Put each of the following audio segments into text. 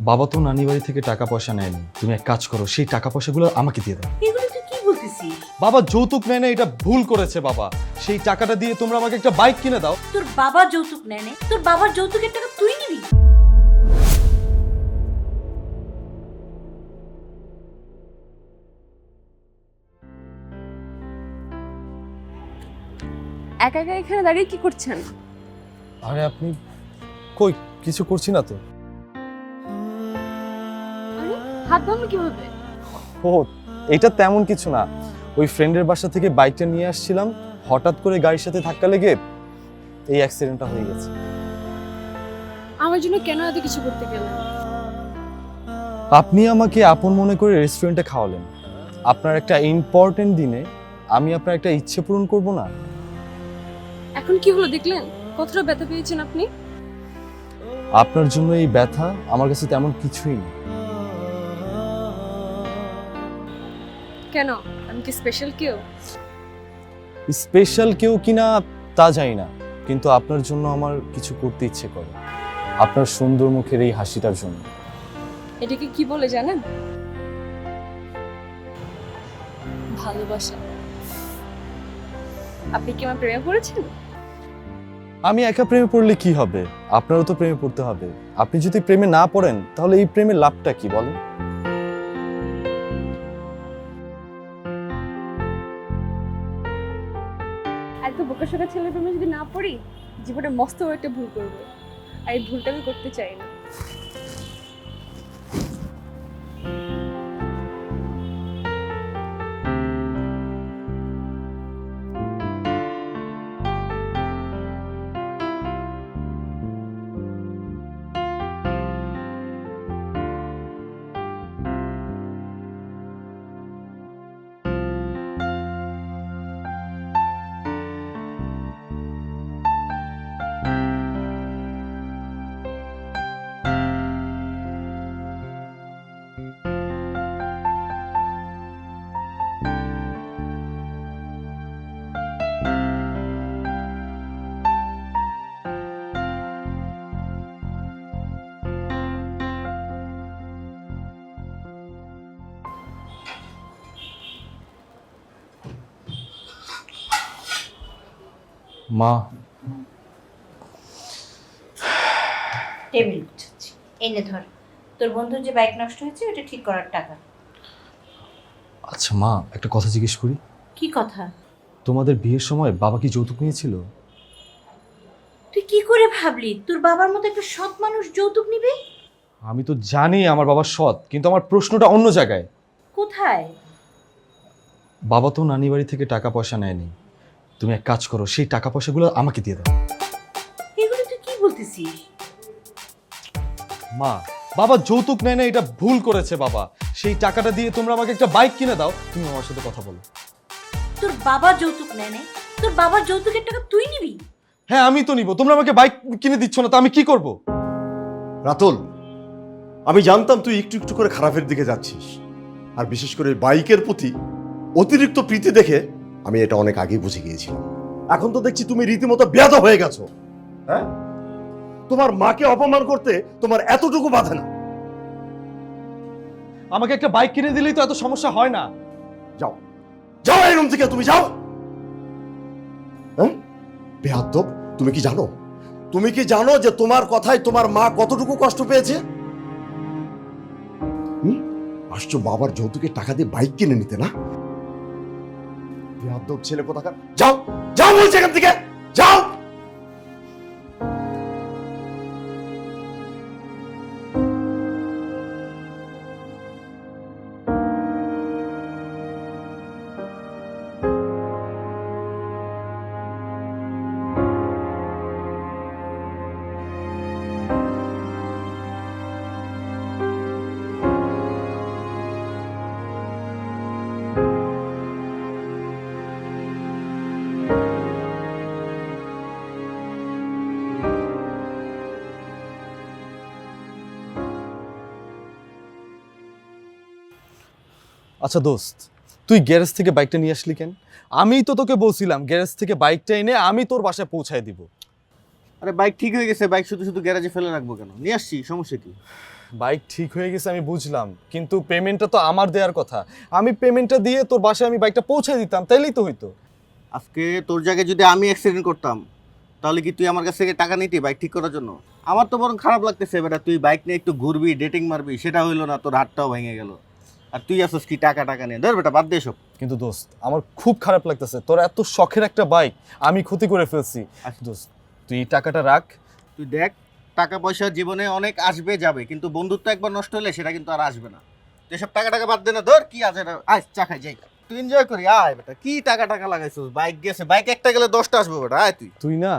বাবা তো নানি বাড়ি থেকে টাকা পয়সা নেয়নি, তুমি এক কাজ করো, সেই টাকা পয়সাগুলো আমাকে দিয়ে দাও। এগুলো তুই কি বলতেছিস? বাবা যৌতুক নেয় না, এটা ভুল করেছে বাবা। সেই টাকাটা দিয়ে তোমরা আমাকে একটা বাইক কিনে দাও। তোর বাবা যৌতুক নেয় না, তোর বাবার যৌতুকের টাকা তুই নিবি? একা একা এখানে দাঁড়িয়ে কি করছেন? আরে আপনি কই? কিছু করছি না তো। আরে হাত ভাঙলো কিভাবে? ও, এটা তেমন কিছু না। ওই ফ্রেন্ডের বাসা থেকে বাইকটা নিয়ে আসছিলাম, হঠাৎ করে গাড়ির সাথে ধাক্কা লেগে এই অ্যাক্সিডেন্টটা হয়ে গেছে। আমার জন্য কেন এত কিছু করতে গেলেন? আপনি আমাকে আপন মনে করে রেস্টুরেন্টে খাওয়ালেন। আপনার একটা ইম্পর্টেন্ট দিনে আমি আপনার একটা ইচ্ছে পূরণ করব না? এখন কি হলো দেখলেন? কতটা ব্যথা পেয়েছেন আপনি? আপনার জন্য এই ব্যথা আমার কাছে তেমন কিছুই না। কেন? আমি কি স্পেশাল কেউ? স্পেশাল কেউ কিনা তা জানি না, কিন্তু আপনার জন্য আমার কিছু করতে ইচ্ছে করে, আপনার সুন্দর মুখের এই হাসিটার জন্য। এটাকে কি বলে জানেন? ভালোবাসা। আপনি কি আমার প্রেমে পড়েছেন? আমি একা প্রেমে পড়লে কি হবে? আপনারও তো প্রেমে পড়তে হবে। আপনি যদি প্রেমে না পড়েন তাহলে এই প্রেমের লাভটা কি বলেন? এত বোকাশোকা ছেলের প্রেমে যদি না পড়ি, জীবনে মস্ত বড় একটা ভুল করবো। আর এই ভুলটা আমি করতে চাই না। মা, টেবিল গুছাচ্ছি। এনে ধর, তোর বন্ধুর যে বাইক নষ্ট হয়েছে ওটা ঠিক করার টাকা। আচ্ছা মা, একটা কথা জিজ্ঞেস করি। কি কথা? তোমাদের বিয়ের সময় বাবা কি যৌতুক নিয়েছিল? তুই কি করে ভাবলি তোর বাবার মতো একটা সৎ মানুষ যৌতুক নিবে? আমি তো জানি আমার বাবা সৎ, কিন্তু আমার প্রশ্নটা অন্য জায়গায়। কোথায়? বাবা তো নানি বাড়ি থেকে টাকা পয়সা নেয়নি, তুমি এক কাজ করো, সেই টাকা পয়সাগুলো আমাকে দিয়ে দাও। এগুলো তুই কি বলতেছিস? মা, বাবা যৌতুক নেয় না, এটা ভুল করেছে বাবা। সেই টাকাটা দিয়ে তোমরা আমাকে একটা বাইক কিনে দাও। তুমি আমার সাথে কথা বলো। তোর বাবা যৌতুক নেয় না, তোর বাবার যৌতুকের টাকা তুই নিবি? হ্যাঁ আমি তো নিব, তোমরা আমাকে বাইক কিনে দিচ্ছ না, তো আমি কি করব? রাতুল, আমি জানতাম তুই একটু একটু করে খারাপের দিকে যাচ্ছিস, আর বিশেষ করে বাইকের প্রতি অতিরিক্ত প্রীতি দেখে আমি এটা অনেক আগেই বুঝে গিয়েছিলাম। এখন তো দেখছি তুমি রীতিমতো বেয়াদব হয়ে গেছো। হ্যাঁ, তোমার মাকে অপমান করতে তোমার এতটুকু বাধে না? আমাকে একটা বাইক কিনে দিলেই তো এত সমস্যা হয় না। যাও, যাও এই রুম থেকে, তুমি যাও। হ্যাঁ বেয়াদব, তুমি কি জানো, তুমি কি জানো যে তোমার কথায় তোমার মা কতটুকু কষ্ট পেয়েছে? আসছো বাবার যৌতুকের টাকা দিয়ে বাইক কিনে নিতে না? বেয়াদব ছেলে কোথাকার। যাও, যাও বলছি এখান থেকে, যাও। আচ্ছা দোস্ত, তুই গ্যারেজ থেকে বাইকটা নিয়ে আসলি কেন? আমি তো তোকে বলছিলাম গ্যারেজ থেকে বাইকটা এনে আমি তোর বাসায় পৌঁছায় দিব। আরে বাইক ঠিক হয়ে গেছে, বাইক শুধু শুধু গ্যারেজে ফেলে রাখবো কেন? নিয়ে আসছি, সমস্যা কি? বাইক ঠিক হয়ে গেছে আমি বুঝলাম, কিন্তু পেমেন্টটা তো আমার দেওয়ার কথা। আমি পেমেন্টটা দিয়ে তোর বাসায় আমি বাইকটা পৌঁছে দিতাম, তাইলেই তো হইতো। আজকে তোর জায়গায় যদি আমি অ্যাক্সিডেন্ট করতাম তাহলে কি তুই আমার কাছ থেকে টাকা নিতি বাইক ঠিক করার জন্য? আমার তো বরং খারাপ লাগতেছে বেটা, তুই বাইক নিয়ে একটু ঘুরবি, ডেটিং মারবি, সেটা হইলো না, তোর হাতটাও ভেঙে গেল। আর তুই আসছিস কি টাকা টাকা নিয়ে? ধর বেটা, বাদ দে সব। কিন্তু দোস্ত, আমার খুব খারাপ লাগতেছে, তোর এত শখের একটা বাইক আমি ক্ষতি করে ফেলছি। আচ্ছা। দোস্ত, তুই এই টাকাটা রাখ। তুই দেখ, টাকা পয়সা জীবনে অনেক আসবে যাবে, কিন্তু বন্ধুত্ব একবার নষ্ট হলে সেটা কিন্তু আর আসবে না। তুই সব টাকা টাকা বাদ দে না, ধর কি আছে না, আয় চা খাই যাই, তুই এনজয় করি, আয় বেটা। কি টাকা টাকা লাগাইছিস? বাইক গেছে, বাইক একটা গেলে 10টা আসবে বেটা, আয় তুই। তুই না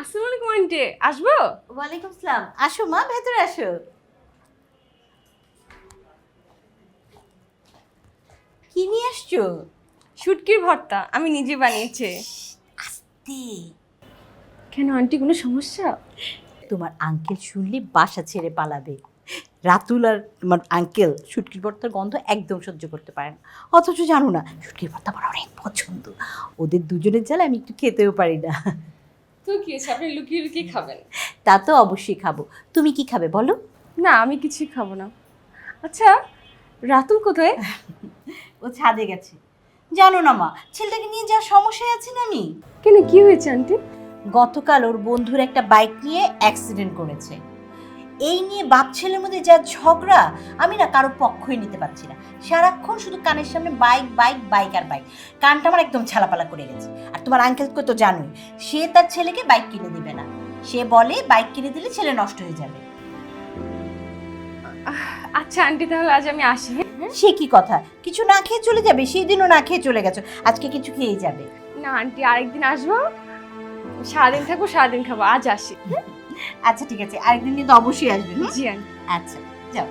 আসসালামু আলাইকুম আন্টি, আসবো? ওয়ালাইকুম আসসালাম। আসো মা, ভেতরে আসো। কি নিয়ে আসছো? শুটকির ভর্তা আমি নিজে বানিয়েছি। আস্তে। কেন আন্টি, কোনো সমস্যা? তোমার আঙ্কেল শুনলে বাসা ছেড়ে পালাবে। রাতুল আর তোমার আঙ্কেল শুটকির ভর্তার গন্ধ একদম সহ্য করতে পারে না, অথচ জানো না শুটকির ভর্তা আমার অনেক পছন্দ। ওদের দুজনের জ্বালা আমি একটু খেতেও পারি না। তো কি আছে, আপনি লুকিয়ে লুকিয়ে খাবেন? তা তো অবশ্যই খাবো। তুমি কি খাবে বলো? না, আমি কিছুই খাবো না। আচ্ছা, রাতুল কোথায়? ও ছাদে গেছে। জানো না মা, ছেলেটাকে নিয়ে যা সমস্যায় আছি না আমি। কেন, কি হয়েছে আন্টি? গতকাল ওর বন্ধুর একটা বাইক নিয়ে অ্যাক্সিডেন্ট করেছে। এই নিয়ে বাপ ছেলের মধ্যে যা ঝগড়া, আমি না কারো পক্ষই নিতে পারছি না। সারাক্ষণ শুধু কানের সামনে বাইক বাইক বাইক আর বাইক, কানটা আমার একদম ছালাপালা করে গেছে। আর তোমার আঙ্কেলকে তো জানোই, সে তার ছেলেকে বাইক কিনে দিবে না। সে বলে বাইক কিনে দিলে ছেলে নষ্ট হয়ে যাবে। আচ্ছা আন্টি, তাহলে আজ আমি আসি। হ্যাঁ? সে কি কথা, কিছু না খেয়ে চলে যাবে? সেই দিনও না খেয়ে চলে গেছো, আজকে কিছু খেয়েই যাবে। না আন্টি, আরেকদিন আসবো, সারাদিন থাকবো, সারাদিন খাবো, আজ আসি। আচ্ছা ঠিক আছে, আরেকদিন কিন্তু অবশ্যই আসবে। জি আন্টি। আচ্ছা যাও।